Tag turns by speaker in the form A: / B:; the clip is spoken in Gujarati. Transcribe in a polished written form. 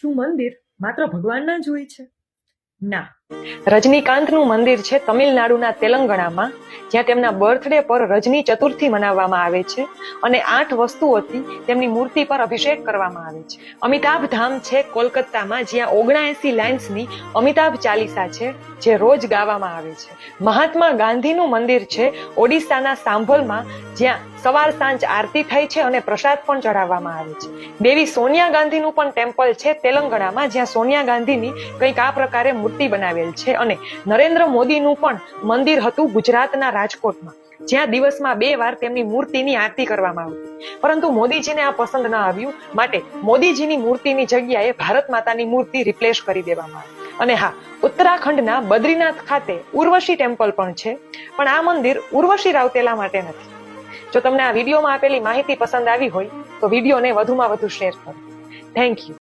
A: શું મંદિર માત્ર ભગવાનના જ હોય છે? ના.
B: રજનીકાંતનું મંદિર છે તમિલનાડુના તેલંગાણામાં, જ્યાં તેમના બર્થડે પર રજની ચતુર્થી મનાવવામાં આવે છે અને 8 વસ્તુઓથી તેમની મૂર્તિ પર અભિષેક કરવામાં આવે છે. અમિતાભ ધામ છે કોલકાતામાં, જ્યાં 79 લાઇન્સની અમિતાભ ચાલીસા છે, જે રોજ ગાવામાં આવે છે. મહાત્મા ગાંધીનું મંદિર છે ઓડિશાના સાંભલમાં, જ્યાં સવાર સાંજ આરતી થાય છે અને પ્રસાદ પણ ચઢાવવામાં આવે છે. દેવી સોનિયા ગાંધીનું પણ ટેમ્પલ છે તેલંગાણામાં, જ્યાં સોનિયા ગાંધીની કંઈક આ પ્રકારે મૂર્તિ બનાવેલ છે. અને નરેન્દ્ર મોદીનું પણ મંદિર હતું ગુજરાતના રાજકોટમાં, જ્યાં દિવસમાં 2 વાર તેમની મૂર્તિની આરતી કરવામાં આવતી. પરંતુ મોદીજીને આ પસંદ ન આવ્યું, માટે મોદીજીની મૂર્તિની જગ્યાએ ભારત માતાની મૂર્તિ રિપ્લેસ કરી દેવામાં આવી. અને હા, ઉત્તરાખંડના બદ્રીનાથ ખાતે ઉર્વશી ટેમ્પલ પણ છે, પણ આ મંદિર ઉર્વશી રાઉતેલા માટે નથી. જો તમને આ વિડીયોમાં આપેલી માહિતી પસંદ આવી હોય તો વિડીયોને વધુમાં વધુ શેર કરો. Thank you.